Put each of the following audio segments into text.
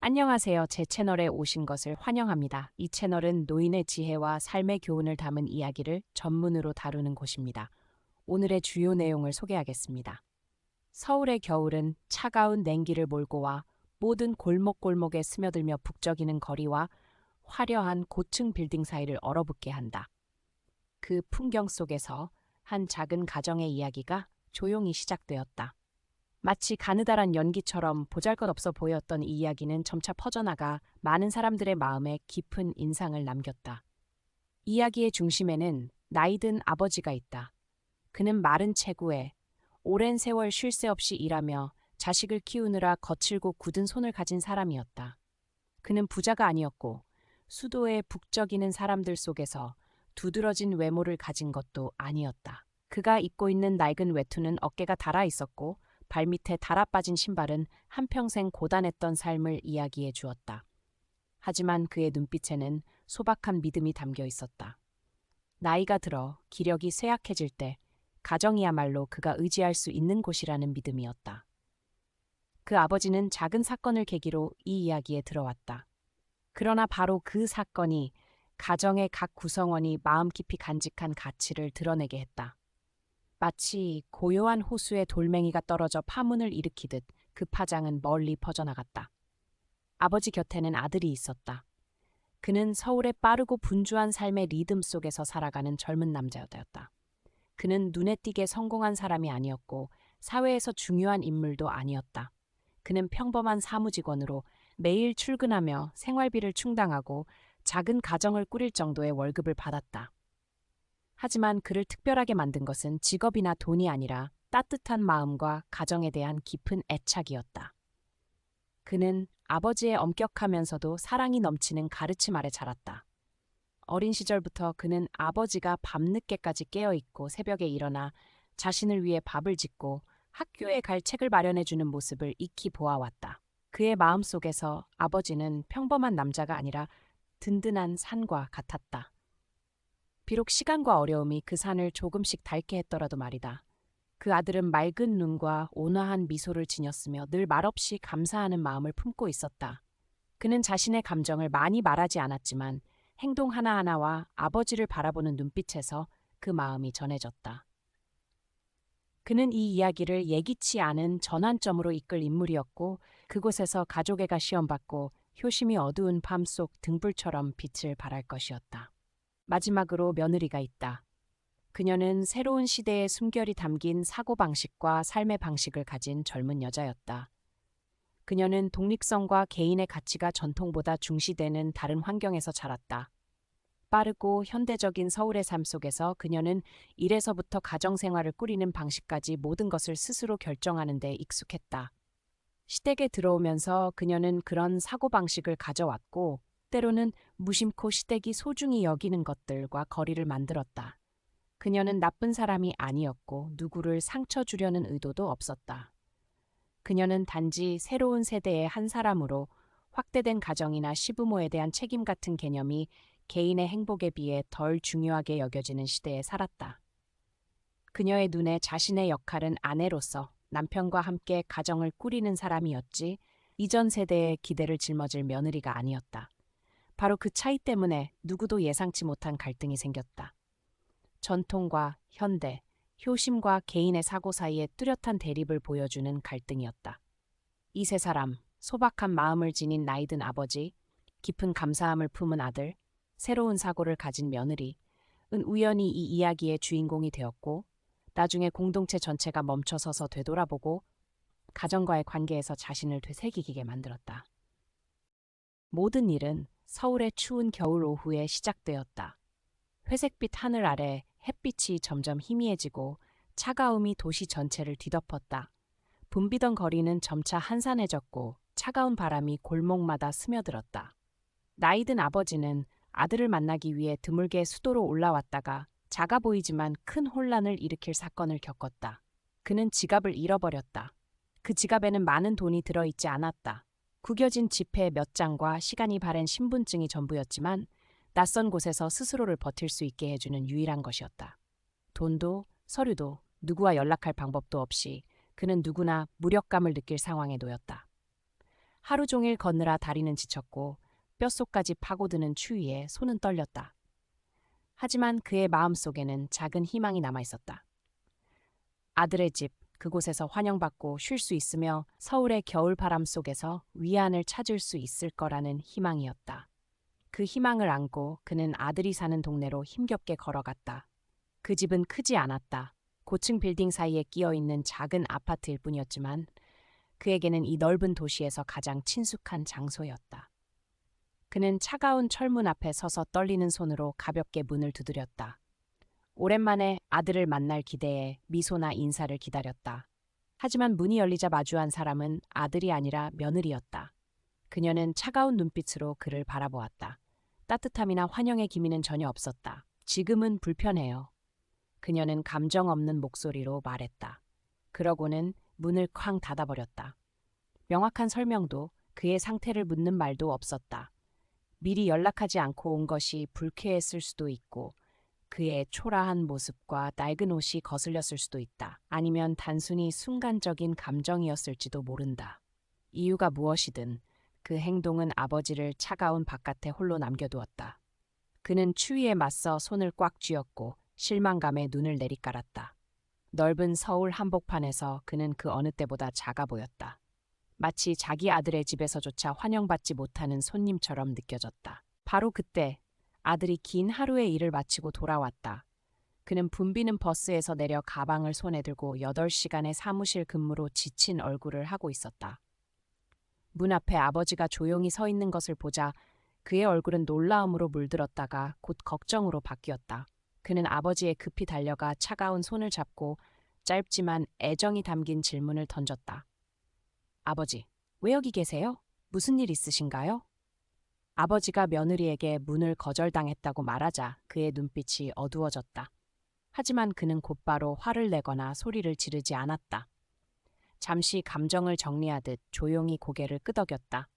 안녕하세요. 제 채널에 오신 것을 환영합니다. 이 채널은 노인의 지혜와 삶의 교훈을 담은 이야기를 전문으로 다루는 곳입니다. 오늘의 주요 내용을 소개하겠습니다. 서울의 겨울은 차가운 냉기를 몰고 와 모든 골목골목에 스며들며 북적이는 거리와 화려한 고층 빌딩 사이를 얼어붙게 한다. 그 풍경 속에서 한 작은 가정의 이야기가 조용히 시작되었다. 마치 가느다란 연기처럼 보잘것없어 보였던 이 이야기는 점차 퍼져나가 많은 사람들의 마음에 깊은 인상을 남겼다. 이야기의 중심에는 나이든 아버지가 있다. 그는 마른 체구에 오랜 세월 쉴 새 없이 일하며 자식을 키우느라 거칠고 굳은 손을 가진 사람이었다. 그는 부자가 아니었고 수도에 북적이는 사람들 속에서 두드러진 외모를 가진 것도 아니었다. 그가 입고 있는 낡은 외투는 어깨가 닳아 있었고 발밑에 달아빠진 신발은 한평생 고단했던 삶을 이야기해 주었다. 하지만 그의 눈빛에는 소박한 믿음이 담겨 있었다. 나이가 들어 기력이 쇠약해질 때 가정이야말로 그가 의지할 수 있는 곳이라는 믿음이었다. 그 아버지는 작은 사건을 계기로 이 이야기에 들어왔다. 그러나 바로 그 사건이 가정의 각 구성원이 마음 깊이 간직한 가치를 드러내게 했다. 마치 고요한 호수에 돌멩이가 떨어져 파문을 일으키듯 그 파장은 멀리 퍼져나갔다. 아버지 곁에는 아들이 있었다. 그는 서울의 빠르고 분주한 삶의 리듬 속에서 살아가는 젊은 남자였다. 그는 눈에 띄게 성공한 사람이 아니었고 사회에서 중요한 인물도 아니었다. 그는 평범한 사무직원으로 매일 출근하며 생활비를 충당하고 작은 가정을 꾸릴 정도의 월급을 받았다. 하지만 그를 특별하게 만든 것은 직업이나 돈이 아니라 따뜻한 마음과 가정에 대한 깊은 애착이었다. 그는 아버지의 엄격하면서도 사랑이 넘치는 가르침 아래 자랐다. 어린 시절부터 그는 아버지가 밤늦게까지 깨어있고 새벽에 일어나 자신을 위해 밥을 짓고 학교에 갈 책을 마련해주는 모습을 익히 보아왔다. 그의 마음속에서 아버지는 평범한 남자가 아니라 든든한 산과 같았다. 비록 시간과 어려움이 그 산을 조금씩 닳게 했더라도 말이다. 그 아들은 맑은 눈과 온화한 미소를 지녔으며 늘 말없이 감사하는 마음을 품고 있었다. 그는 자신의 감정을 많이 말하지 않았지만 행동 하나하나와 아버지를 바라보는 눈빛에서 그 마음이 전해졌다. 그는 이 이야기를 예기치 않은 전환점으로 이끌 인물이었고 그곳에서 가족애가 시험받고 효심이 어두운 밤 속 등불처럼 빛을 발할 것이었다. 마지막으로 며느리가 있다. 그녀는 새로운 시대의 숨결이 담긴 사고방식과 삶의 방식을 가진 젊은 여자였다. 그녀는 독립성과 개인의 가치가 전통보다 중시되는 다른 환경에서 자랐다. 빠르고 현대적인 서울의 삶 속에서 그녀는 일에서부터 가정생활을 꾸리는 방식까지 모든 것을 스스로 결정하는 데 익숙했다. 시댁에 들어오면서 그녀는 그런 사고방식을 가져왔고 때로는 무심코 시댁이 소중히 여기는 것들과 거리를 만들었다. 그녀는 나쁜 사람이 아니었고 누구를 상처 주려는 의도도 없었다. 그녀는 단지 새로운 세대의 한 사람으로 확대된 가정이나 시부모에 대한 책임 같은 개념이 개인의 행복에 비해 덜 중요하게 여겨지는 시대에 살았다. 그녀의 눈에 자신의 역할은 아내로서 남편과 함께 가정을 꾸리는 사람이었지 이전 세대의 기대를 짊어질 며느리가 아니었다. 바로 그 차이 때문에 누구도 예상치 못한 갈등이 생겼다. 전통과 현대, 효심과 개인의 사고 사이에 뚜렷한 대립을 보여주는 갈등이었다. 이 세 사람, 소박한 마음을 지닌 나이든 아버지, 깊은 감사함을 품은 아들, 새로운 사고를 가진 며느리은 우연히 이 이야기의 주인공이 되었고 나중에 공동체 전체가 멈춰서서 되돌아보고 가정과의 관계에서 자신을 되새기게 만들었다. 모든 일은 서울의 추운 겨울 오후에 시작되었다. 회색빛 하늘 아래 햇빛이 점점 희미해지고 차가움이 도시 전체를 뒤덮었다. 붐비던 거리는 점차 한산해졌고 차가운 바람이 골목마다 스며들었다. 나이든 아버지는 아들을 만나기 위해 드물게 수도로 올라왔다가 작아 보이지만 큰 혼란을 일으킬 사건을 겪었다. 그는 지갑을 잃어버렸다. 그 지갑에는 많은 돈이 들어있지 않았다. 구겨진 지폐 몇 장과 시간이 바랜 신분증이 전부였지만 낯선 곳에서 스스로를 버틸 수 있게 해주는 유일한 것이었다. 돈도 서류도 누구와 연락할 방법도 없이 그는 누구나 무력감을 느낄 상황에 놓였다. 하루 종일 걷느라 다리는 지쳤고 뼛속까지 파고드는 추위에 손은 떨렸다. 하지만 그의 마음속에는 작은 희망이 남아 있었다. 아들의 집, 그곳에서 환영받고 쉴 수 있으며 서울의 겨울바람 속에서 위안을 찾을 수 있을 거라는 희망이었다. 그 희망을 안고 그는 아들이 사는 동네로 힘겹게 걸어갔다. 그 집은 크지 않았다. 고층 빌딩 사이에 끼어 있는 작은 아파트일 뿐이었지만 그에게는 이 넓은 도시에서 가장 친숙한 장소였다. 그는 차가운 철문 앞에 서서 떨리는 손으로 가볍게 문을 두드렸다. 오랜만에 아들을 만날 기대에 미소나 인사를 기다렸다. 하지만 문이 열리자 마주한 사람은 아들이 아니라 며느리였다. 그녀는 차가운 눈빛으로 그를 바라보았다. 따뜻함이나 환영의 기미는 전혀 없었다. 지금은 불편해요. 그녀는 감정 없는 목소리로 말했다. 그러고는 문을 쾅 닫아버렸다. 명확한 설명도 그의 상태를 묻는 말도 없었다. 미리 연락하지 않고 온 것이 불쾌했을 수도 있고 그의 초라한 모습과 낡은 옷이 거슬렸을 수도 있다. 아니면 단순히 순간적인 감정이었을지도 모른다. 이유가 무엇이든 그 행동은 아버지를 차가운 바깥에 홀로 남겨두었다. 그는 추위에 맞서 손을 꽉 쥐었고 실망감에 눈을 내리깔았다. 넓은 서울 한복판에서 그는 그 어느 때보다 작아 보였다. 마치 자기 아들의 집에서조차 환영받지 못하는 손님처럼 느껴졌다. 바로 그때 아들이 긴 하루의 일을 마치고 돌아왔다. 그는 붐비는 버스에서 내려 가방을 손에 들고 8시간의 사무실 근무로 지친 얼굴을 하고 있었다. 문 앞에 아버지가 조용히 서 있는 것을 보자 그의 얼굴은 놀라움으로 물들었다가 곧 걱정으로 바뀌었다. 그는 아버지에 급히 달려가 차가운 손을 잡고 짧지만 애정이 담긴 질문을 던졌다. 아버지, 왜 여기 계세요? 무슨 일 있으신가요? 아버지가 며느리에게 문을 거절당했다고 말하자 그의 눈빛이 어두워졌다. 하지만 그는 곧바로 화를 내거나 소리를 지르지 않았다. 잠시 감정을 정리하듯 조용히 고개를 끄덕였다.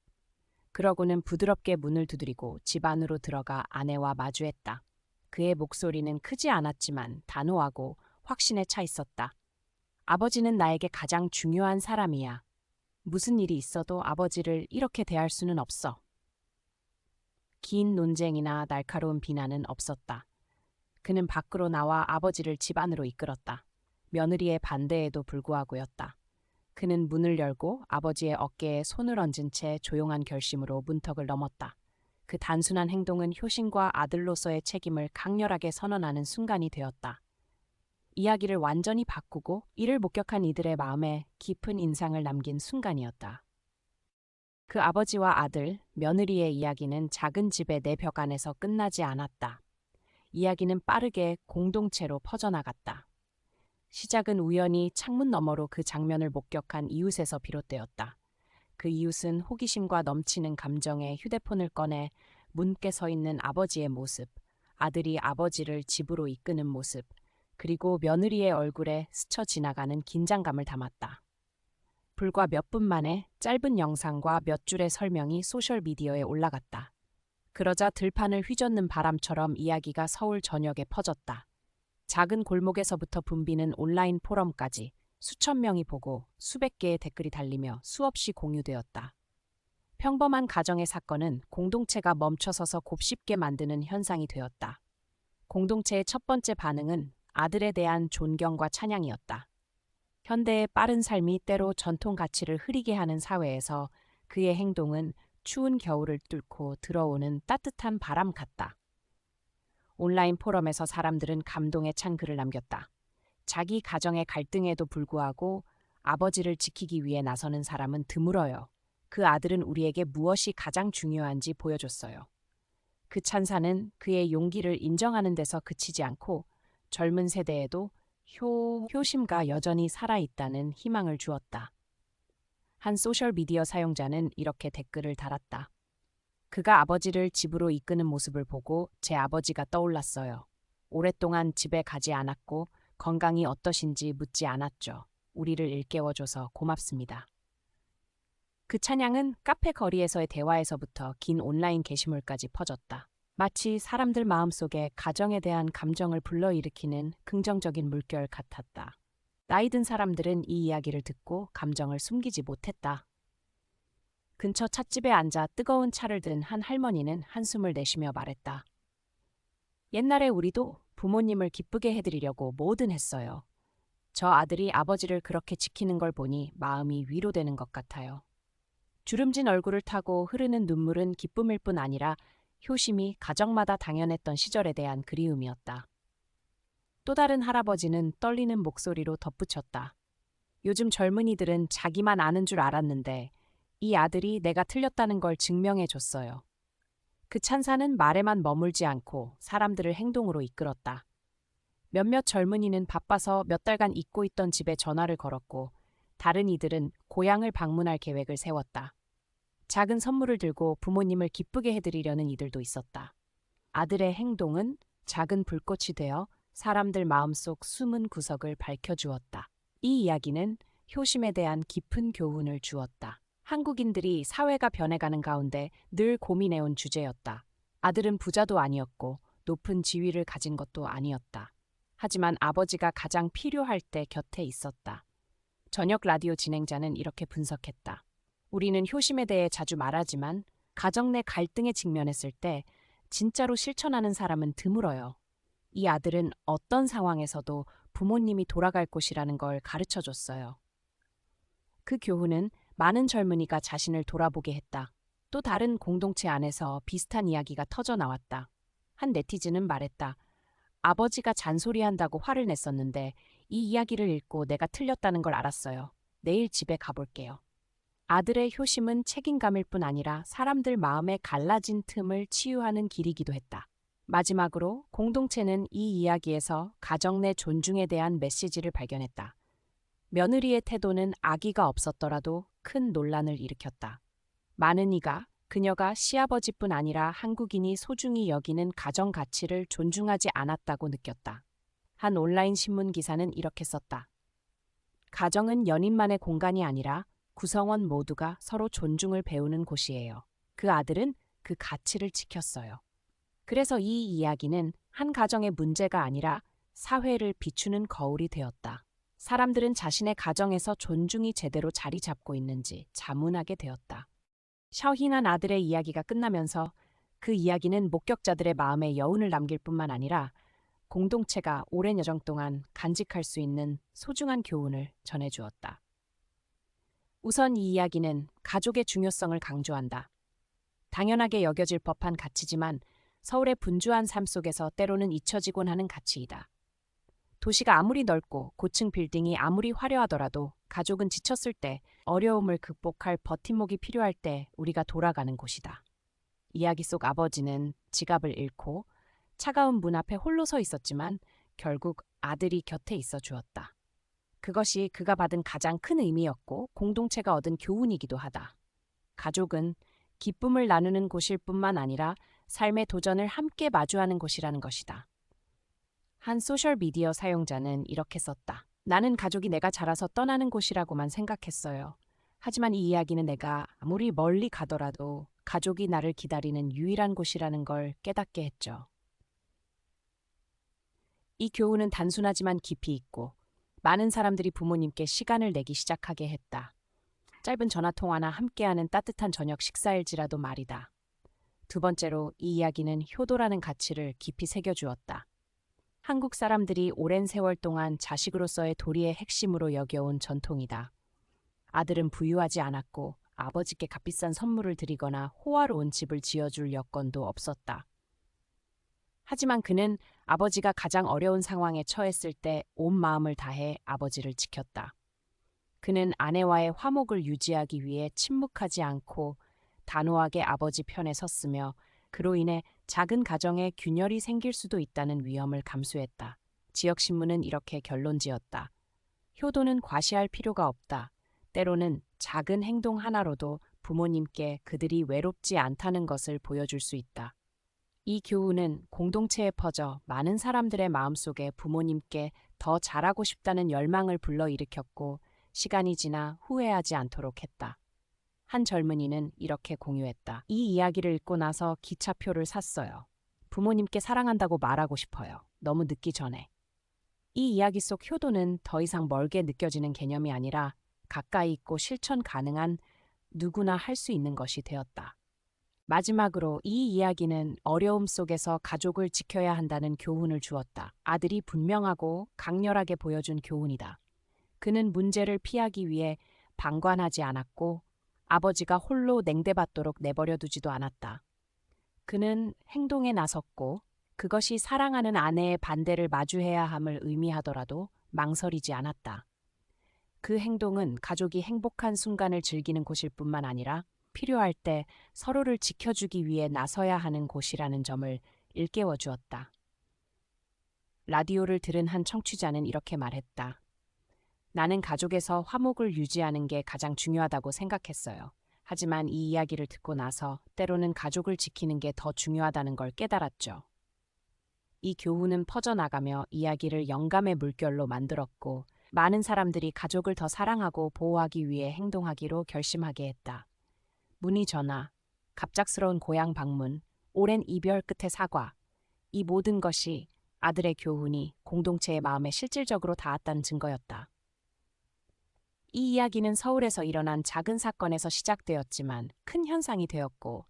그러고는 부드럽게 문을 두드리고 집 안으로 들어가 아내와 마주했다. 그의 목소리는 크지 않았지만 단호하고 확신에 차 있었다. 아버지는 나에게 가장 중요한 사람이야. 무슨 일이 있어도 아버지를 이렇게 대할 수는 없어. 긴 논쟁이나 날카로운 비난은 없었다. 그는 밖으로 나와 아버지를 집 안으로 이끌었다. 며느리의 반대에도 불구하고였다. 그는 문을 열고 아버지의 어깨에 손을 얹은 채 조용한 결심으로 문턱을 넘었다. 그 단순한 행동은 효신과 아들로서의 책임을 강렬하게 선언하는 순간이 되었다. 이야기를 완전히 바꾸고 이를 목격한 이들의 마음에 깊은 인상을 남긴 순간이었다. 그 아버지와 아들, 며느리의 이야기는 작은 집의 네 벽 안에서 끝나지 않았다. 이야기는 빠르게 공동체로 퍼져나갔다. 시작은 우연히 창문 너머로 그 장면을 목격한 이웃에서 비롯되었다. 그 이웃은 호기심과 넘치는 감정에 휴대폰을 꺼내 문께 서 있는 아버지의 모습, 아들이 아버지를 집으로 이끄는 모습, 그리고 며느리의 얼굴에 스쳐 지나가는 긴장감을 담았다. 불과 몇 분 만에 짧은 영상과 몇 줄의 설명이 소셜미디어에 올라갔다. 그러자 들판을 휘젓는 바람처럼 이야기가 서울 전역에 퍼졌다. 작은 골목에서부터 붐비는 온라인 포럼까지 수천 명이 보고 수백 개의 댓글이 달리며 수없이 공유되었다. 평범한 가정의 사건은 공동체가 멈춰서서 곱씹게 만드는 현상이 되었다. 공동체의 첫 번째 반응은 아들에 대한 존경과 찬양이었다. 현대의 빠른 삶이 때로 전통 가치를 흐리게 하는 사회에서 그의 행동은 추운 겨울을 뚫고 들어오는 따뜻한 바람 같다. 온라인 포럼에서 사람들은 감동의 찬 글을 남겼다. 자기 가정의 갈등에도 불구하고 아버지를 지키기 위해 나서는 사람은 드물어요. 그 아들은 우리에게 무엇이 가장 중요한지 보여줬어요. 그 찬사는 그의 용기를 인정하는 데서 그치지 않고 젊은 세대에도 효심가 여전히 살아있다는 희망을 주었다. 한 소셜미디어 사용자는 이렇게 댓글을 달았다. 그가 아버지를 집으로 이끄는 모습을 보고 제 아버지가 떠올랐어요. 오랫동안 집에 가지 않았고 건강이 어떠신지 묻지 않았죠. 우리를 일깨워줘서 고맙습니다. 그 찬양은 카페 거리에서의 대화에서부터 긴 온라인 게시물까지 퍼졌다. 마치 사람들 마음속에 가정에 대한 감정을 불러일으키는 긍정적인 물결 같았다. 나이 든 사람들은 이 이야기를 듣고 감정을 숨기지 못했다. 근처 찻집에 앉아 뜨거운 차를 든 한 할머니는 한숨을 내쉬며 말했다. 옛날에 우리도 부모님을 기쁘게 해드리려고 뭐든 했어요. 저 아들이 아버지를 그렇게 지키는 걸 보니 마음이 위로되는 것 같아요. 주름진 얼굴을 타고 흐르는 눈물은 기쁨일 뿐 아니라 효심이 가정마다 당연했던 시절에 대한 그리움이었다. 또 다른 할아버지는 떨리는 목소리로 덧붙였다. 요즘 젊은이들은 자기만 아는 줄 알았는데 이 아들이 내가 틀렸다는 걸 증명해 줬어요. 그 찬사는 말에만 머물지 않고 사람들을 행동으로 이끌었다. 몇몇 젊은이는 바빠서 몇 달간 잊고 있던 집에 전화를 걸었고 다른 이들은 고향을 방문할 계획을 세웠다. 작은 선물을 들고 부모님을 기쁘게 해드리려는 이들도 있었다. 아들의 행동은 작은 불꽃이 되어 사람들 마음속 숨은 구석을 밝혀주었다. 이 이야기는 효심에 대한 깊은 교훈을 주었다. 한국인들이 사회가 변해가는 가운데 늘 고민해온 주제였다. 아들은 부자도 아니었고 높은 지위를 가진 것도 아니었다. 하지만 아버지가 가장 필요할 때 곁에 있었다. 저녁 라디오 진행자는 이렇게 분석했다. 우리는 효심에 대해 자주 말하지만 가정 내 갈등에 직면했을 때 진짜로 실천하는 사람은 드물어요. 이 아들은 어떤 상황에서도 부모님이 돌아갈 곳이라는 걸 가르쳐 줬어요. 그 교훈은 많은 젊은이가 자신을 돌아보게 했다. 또 다른 공동체 안에서 비슷한 이야기가 터져 나왔다. 한 네티즌은 말했다. 아버지가 잔소리한다고 화를 냈었는데 이 이야기를 읽고 내가 틀렸다는 걸 알았어요. 내일 집에 가볼게요. 아들의 효심은 책임감일 뿐 아니라 사람들 마음에 갈라진 틈을 치유하는 길이기도 했다. 마지막으로 공동체는 이 이야기에서 가정 내 존중에 대한 메시지를 발견했다. 며느리의 태도는 악의가 없었더라도 큰 논란을 일으켰다. 많은 이가 그녀가 시아버지뿐 아니라 한국인이 소중히 여기는 가정 가치를 존중하지 않았다고 느꼈다. 한 온라인 신문 기사는 이렇게 썼다. 가정은 연인만의 공간이 아니라 구성원 모두가 서로 존중을 배우는 곳이에요. 그 아들은 그 가치를 지켰어요. 그래서 이 이야기는 한 가정의 문제가 아니라 사회를 비추는 거울이 되었다. 사람들은 자신의 가정에서 존중이 제대로 자리 잡고 있는지 자문하게 되었다. 샤오hin한 아들의 이야기가 끝나면서 그 이야기는 목격자들의 마음에 여운을 남길 뿐만 아니라 공동체가 오랜 여정 동안 간직할 수 있는 소중한 교훈을 전해주었다. 우선 이 이야기는 가족의 중요성을 강조한다. 당연하게 여겨질 법한 가치지만 서울의 분주한 삶 속에서 때로는 잊혀지곤 하는 가치이다. 도시가 아무리 넓고 고층 빌딩이 아무리 화려하더라도 가족은 지쳤을 때, 어려움을 극복할 버팀목이 필요할 때 우리가 돌아가는 곳이다. 이야기 속 아버지는 지갑을 잃고 차가운 문 앞에 홀로 서 있었지만 결국 아들이 곁에 있어 주었다. 그것이 그가 받은 가장 큰 의미였고 공동체가 얻은 교훈이기도 하다. 가족은 기쁨을 나누는 곳일 뿐만 아니라 삶의 도전을 함께 마주하는 곳이라는 것이다. 한 소셜미디어 사용자는 이렇게 썼다. 나는 가족이 내가 자라서 떠나는 곳이라고만 생각했어요. 하지만 이 이야기는 내가 아무리 멀리 가더라도 가족이 나를 기다리는 유일한 곳이라는 걸 깨닫게 했죠. 이 교훈은 단순하지만 깊이 있고 많은 사람들이 부모님께 시간을 내기 시작하게 했다. 짧은 전화통화나 함께하는 따뜻한 저녁 식사일지라도 말이다. 두 번째로 이 이야기는 효도라는 가치를 깊이 새겨주었다. 한국 사람들이 오랜 세월 동안 자식으로서의 도리의 핵심으로 여겨온 전통이다. 아들은 부유하지 않았고 아버지께 값비싼 선물을 드리거나 호화로운 집을 지어줄 여건도 없었다. 하지만 그는 아버지가 가장 어려운 상황에 처했을 때 온 마음을 다해 아버지를 지켰다. 그는 아내와의 화목을 유지하기 위해 침묵하지 않고 단호하게 아버지 편에 섰으며 그로 인해 작은 가정에 균열이 생길 수도 있다는 위험을 감수했다. 지역신문은 이렇게 결론지었다. 효도는 과시할 필요가 없다. 때로는 작은 행동 하나로도 부모님께 그들이 외롭지 않다는 것을 보여줄 수 있다. 이 교훈은 공동체에 퍼져 많은 사람들의 마음속에 부모님께 더 잘하고 싶다는 열망을 불러일으켰고 시간이 지나 후회하지 않도록 했다. 한 젊은이는 이렇게 공유했다. 이 이야기를 읽고 나서 기차표를 샀어요. 부모님께 사랑한다고 말하고 싶어요. 너무 늦기 전에. 이 이야기 속 효도는 더 이상 멀게 느껴지는 개념이 아니라 가까이 있고 실천 가능한 누구나 할 수 있는 것이 되었다. 마지막으로 이 이야기는 어려움 속에서 가족을 지켜야 한다는 교훈을 주었다. 아들이 분명하고 강렬하게 보여준 교훈이다. 그는 문제를 피하기 위해 방관하지 않았고 아버지가 홀로 냉대받도록 내버려 두지도 않았다. 그는 행동에 나섰고 그것이 사랑하는 아내의 반대를 마주해야 함을 의미하더라도 망설이지 않았다. 그 행동은 가족이 행복한 순간을 즐기는 곳일 뿐만 아니라 필요할 때 서로를 지켜주기 위해 나서야 하는 곳이라는 점을 일깨워 주었다. 라디오를 들은 한 청취자는 이렇게 말했다. 나는 가족에서 화목을 유지하는 게 가장 중요하다고 생각했어요. 하지만 이 이야기를 듣고 나서 때로는 가족을 지키는 게 더 중요하다는 걸 깨달았죠. 이 교훈은 퍼져나가며 이야기를 영감의 물결로 만들었고 많은 사람들이 가족을 더 사랑하고 보호하기 위해 행동하기로 결심하게 했다. 문의 전화, 갑작스러운 고향 방문, 오랜 이별 끝의 사과. 이 모든 것이 아들의 교훈이 공동체의 마음에 실질적으로 닿았다는 증거였다. 이 이야기는 서울에서 일어난 작은 사건에서 시작되었지만 큰 현상이 되었고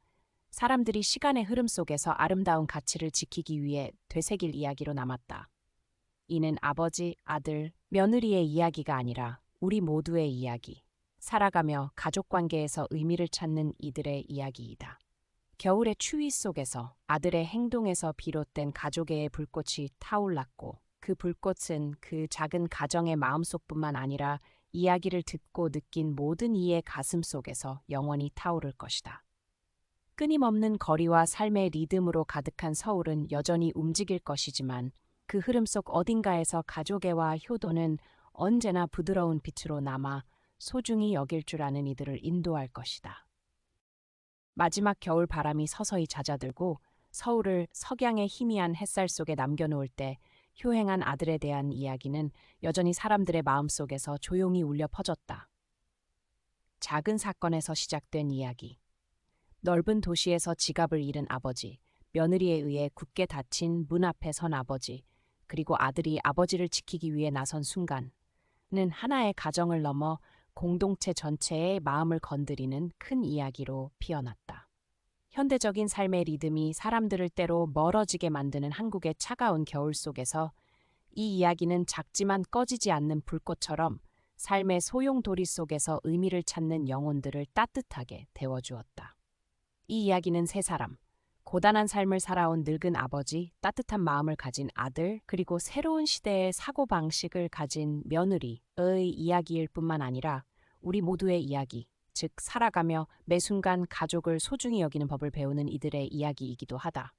사람들이 시간의 흐름 속에서 아름다운 가치를 지키기 위해 되새길 이야기로 남았다. 이는 아버지, 아들, 며느리의 이야기가 아니라 우리 모두의 이야기, 살아가며 가족관계에서 의미를 찾는 이들의 이야기이다. 겨울의 추위 속에서 아들의 행동에서 비롯된 가족의 불꽃이 타올랐고 그 불꽃은 그 작은 가정의 마음속뿐만 아니라 이야기를 듣고 느낀 모든 이의 가슴 속에서 영원히 타오를 것이다. 끊임없는 거리와 삶의 리듬으로 가득한 서울은 여전히 움직일 것이지만 그 흐름 속 어딘가에서 가족애와 효도는 언제나 부드러운 빛으로 남아 소중히 여길 줄 아는 이들을 인도할 것이다. 마지막 겨울 바람이 서서히 잦아들고 서울을 석양의 희미한 햇살 속에 남겨놓을 때 효행한 아들에 대한 이야기는 여전히 사람들의 마음속에서 조용히 울려 퍼졌다. 작은 사건에서 시작된 이야기. 넓은 도시에서 지갑을 잃은 아버지, 며느리에 의해 굳게 닫힌 문 앞에 선 아버지, 그리고 아들이 아버지를 지키기 위해 나선 순간은 하나의 가정을 넘어 공동체 전체의 마음을 건드리는 큰 이야기로 피어났다. 현대적인 삶의 리듬이 사람들을 때로 멀어지게 만드는 한국의 차가운 겨울 속에서 이 이야기는 작지만 꺼지지 않는 불꽃처럼 삶의 소용돌이 속에서 의미를 찾는 영혼들을 따뜻하게 데워주었다. 이 이야기는 세 사람, 고단한 삶을 살아온 늙은 아버지, 따뜻한 마음을 가진 아들, 그리고 새로운 시대의 사고방식을 가진 며느리의 이야기일 뿐만 아니라 우리 모두의 이야기, 즉 살아가며 매 순간 가족을 소중히 여기는 법을 배우는 이들의 이야기이기도 하다.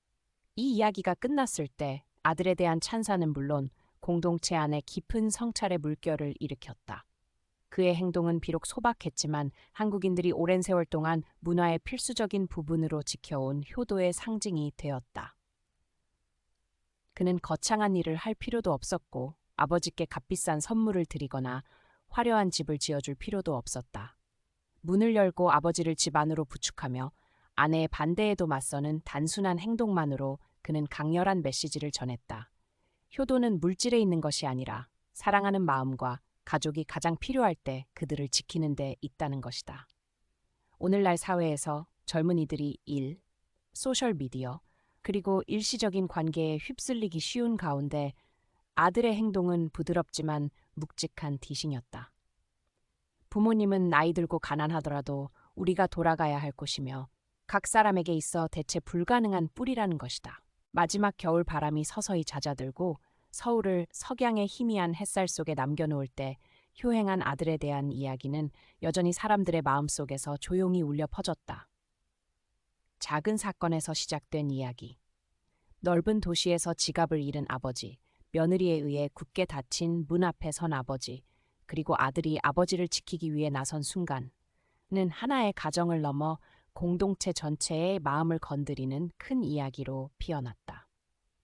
이 이야기가 끝났을 때 아들에 대한 찬사는 물론 공동체 안에 깊은 성찰의 물결을 일으켰다. 그의 행동은 비록 소박했지만 한국인들이 오랜 세월 동안 문화의 필수적인 부분으로 지켜온 효도의 상징이 되었다. 그는 거창한 일을 할 필요도 없었고 아버지께 값비싼 선물을 드리거나 화려한 집을 지어줄 필요도 없었다. 문을 열고 아버지를 집 안으로 부축하며 아내의 반대에도 맞서는 단순한 행동만으로 그는 강렬한 메시지를 전했다. 효도는 물질에 있는 것이 아니라 사랑하는 마음과 가족이 가장 필요할 때 그들을 지키는 데 있다는 것이다. 오늘날 사회에서 젊은이들이 일, 소셜미디어, 그리고 일시적인 관계에 휩쓸리기 쉬운 가운데 아들의 행동은 부드럽지만 묵직한 디신이었다. 부모님은 나이 들고 가난하더라도 우리가 돌아가야 할 곳이며 각 사람에게 있어 대체 불가능한 뿌리라는 것이다. 마지막 겨울 바람이 서서히 잦아들고 서울을 석양의 희미한 햇살 속에 남겨놓을 때 효행한 아들에 대한 이야기는 여전히 사람들의 마음속에서 조용히 울려 퍼졌다. 작은 사건에서 시작된 이야기. 넓은 도시에서 지갑을 잃은 아버지, 며느리에 의해 굳게 닫힌 문 앞에 선 아버지, 그리고 아들이 아버지를 지키기 위해 나선 순간은 하나의 가정을 넘어 공동체 전체의 마음을 건드리는 큰 이야기로 피어났다.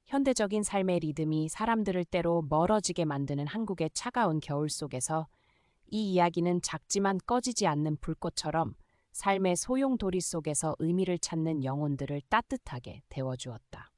현대적인 삶의 리듬이 사람들을 때로 멀어지게 만드는 한국의 차가운 겨울 속에서 이 이야기는 작지만 꺼지지 않는 불꽃처럼 삶의 소용돌이 속에서 의미를 찾는 영혼들을 따뜻하게 데워주었다.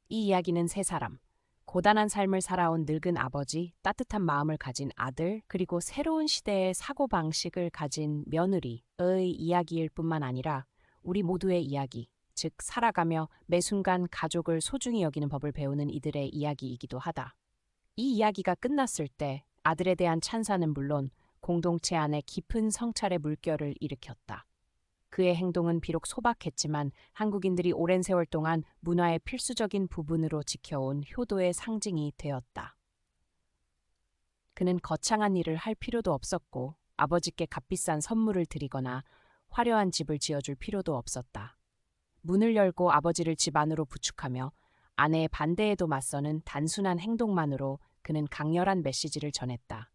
이 이야기는 세 사람, 고단한 삶을 살아온 늙은 아버지, 따뜻한 마음을 가진 아들, 그리고 새로운 시대의 사고방식을 가진 며느리의 이야기일 뿐만 아니라 우리 모두의 이야기, 즉 살아가며 매 순간 가족을 소중히 여기는 법을 배우는 이들의 이야기이기도 하다. 이 이야기가 끝났을 때 아들에 대한 찬사는 물론 공동체 안에 깊은 성찰의 물결을 일으켰다. 그의 행동은 비록 소박했지만 한국인들이 오랜 세월 동안 문화의 필수적인 부분으로 지켜온 효도의 상징이 되었다. 그는 거창한 일을 할 필요도 없었고 아버지께 값비싼 선물을 드리거나 화려한 집을 지어줄 필요도 없었다. 문을 열고 아버지를 집 안으로 부축하며 아내의 반대에도 맞서는 단순한 행동만으로 그는 강렬한 메시지를 전했다.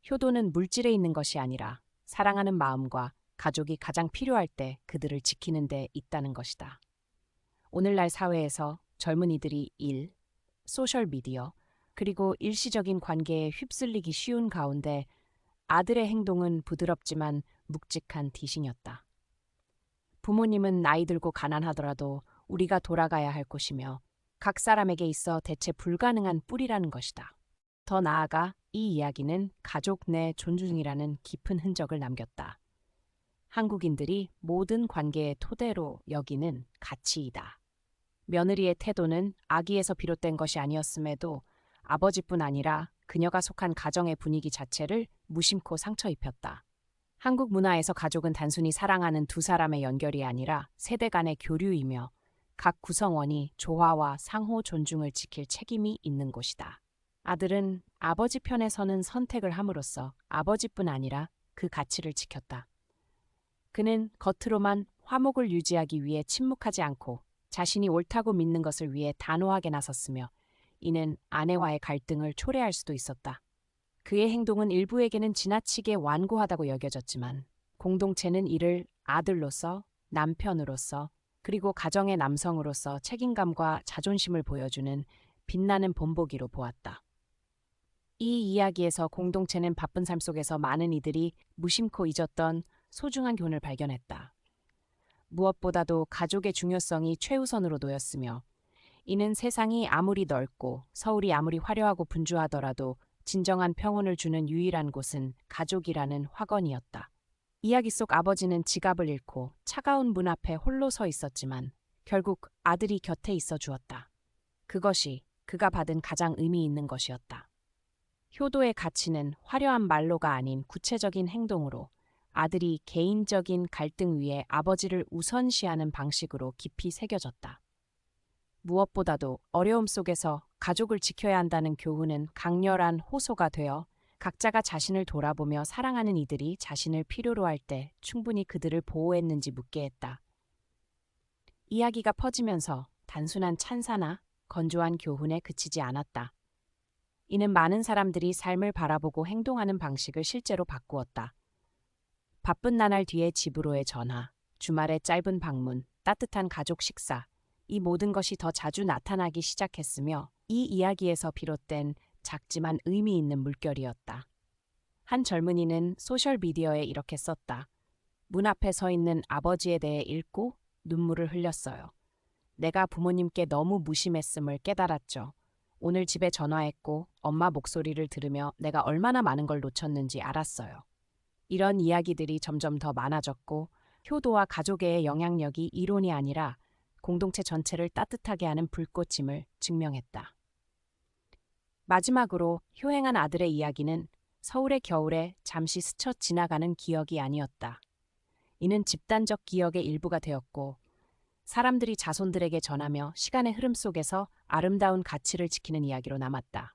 효도는 물질에 있는 것이 아니라 사랑하는 마음과 가족이 가장 필요할 때 그들을 지키는 데 있다는 것이다. 오늘날 사회에서 젊은이들이 일, 소셜미디어, 그리고 일시적인 관계에 휩쓸리기 쉬운 가운데 아들의 행동은 부드럽지만 묵직한 디신이었다. 부모님은 나이 들고 가난하더라도 우리가 돌아가야 할 곳이며 각 사람에게 있어 대체 불가능한 뿌리라는 것이다. 더 나아가 이 이야기는 가족 내 존중이라는 깊은 흔적을 남겼다. 한국인들이 모든 관계의 토대로 여기는 가치이다. 며느리의 태도는 아기에서 비롯된 것이 아니었음에도 아버지뿐 아니라 그녀가 속한 가정의 분위기 자체를 무심코 상처 입혔다. 한국 문화에서 가족은 단순히 사랑하는 두 사람의 연결이 아니라 세대 간의 교류이며 각 구성원이 조화와 상호 존중을 지킬 책임이 있는 곳이다. 아들은 아버지 편에 서는 선택을 함으로써 아버지뿐 아니라 그 가치를 지켰다. 그는 겉으로만 화목을 유지하기 위해 침묵하지 않고 자신이 옳다고 믿는 것을 위해 단호하게 나섰으며 이는 아내와의 갈등을 초래할 수도 있었다. 그의 행동은 일부에게는 지나치게 완고하다고 여겨졌지만 공동체는 이를 아들로서, 남편으로서, 그리고 가정의 남성으로서 책임감과 자존심을 보여주는 빛나는 본보기로 보았다. 이 이야기에서 공동체는 바쁜 삶 속에서 많은 이들이 무심코 잊었던 소중한 교훈을 발견했다. 무엇보다도 가족의 중요성이 최우선으로 놓였으며 이는 세상이 아무리 넓고 서울이 아무리 화려하고 분주하더라도 진정한 평온을 주는 유일한 곳은 가족이라는 화건이었다. 이야기 속 아버지는 지갑을 잃고 차가운 문 앞에 홀로 서 있었지만 결국 아들이 곁에 있어 주었다. 그것이 그가 받은 가장 의미 있는 것이었다. 효도의 가치는 화려한 말로가 아닌 구체적인 행동으로 아들이 개인적인 갈등 위에 아버지를 우선시하는 방식으로 깊이 새겨졌다. 무엇보다도 어려움 속에서 가족을 지켜야 한다는 교훈은 강렬한 호소가 되어 각자가 자신을 돌아보며 사랑하는 이들이 자신을 필요로 할 때 충분히 그들을 보호했는지 묻게 했다. 이야기가 퍼지면서 단순한 찬사나 건조한 교훈에 그치지 않았다. 이는 많은 사람들이 삶을 바라보고 행동하는 방식을 실제로 바꾸었다. 바쁜 나날 뒤에 집으로의 전화, 주말의 짧은 방문, 따뜻한 가족 식사, 이 모든 것이 더 자주 나타나기 시작했으며 이 이야기에서 비롯된 작지만 의미 있는 물결이었다. 한 젊은이는 소셜미디어에 이렇게 썼다. 문 앞에 서 있는 아버지에 대해 읽고 눈물을 흘렸어요. 내가 부모님께 너무 무심했음을 깨달았죠. 오늘 집에 전화했고 엄마 목소리를 들으며 내가 얼마나 많은 걸 놓쳤는지 알았어요. 이런 이야기들이 점점 더 많아졌고 효도와 가족의 영향력이 이론이 아니라 공동체 전체를 따뜻하게 하는 불꽃임을 증명했다. 마지막으로 효행한 아들의 이야기는 서울의 겨울에 잠시 스쳐 지나가는 기억이 아니었다. 이는 집단적 기억의 일부가 되었고 사람들이 자손들에게 전하며 시간의 흐름 속에서 아름다운 가치를 지키는 이야기로 남았다.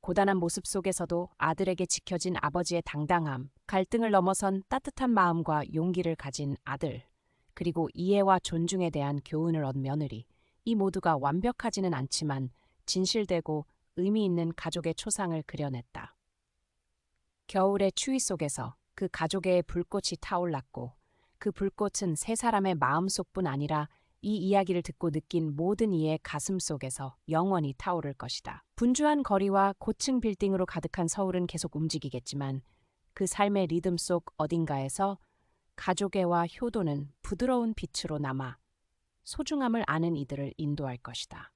고단한 모습 속에서도 아들에게 지켜진 아버지의 당당함, 갈등을 넘어선 따뜻한 마음과 용기를 가진 아들, 그리고 이해와 존중에 대한 교훈을 얻은 며느리, 이 모두가 완벽하지는 않지만 진실되고 의미 있는 가족의 초상을 그려냈다. 겨울의 추위 속에서 그 가족의 불꽃이 타올랐고 그 불꽃은 세 사람의 마음속뿐 아니라 이 이야기를 듣고 느낀 모든 이의 가슴 속에서 영원히 타오를 것이다. 분주한 거리와 고층 빌딩으로 가득한 서울은 계속 움직이겠지만 그 삶의 리듬 속 어딘가에서 가족애와 효도는 부드러운 빛으로 남아 소중함을 아는 이들을 인도할 것이다.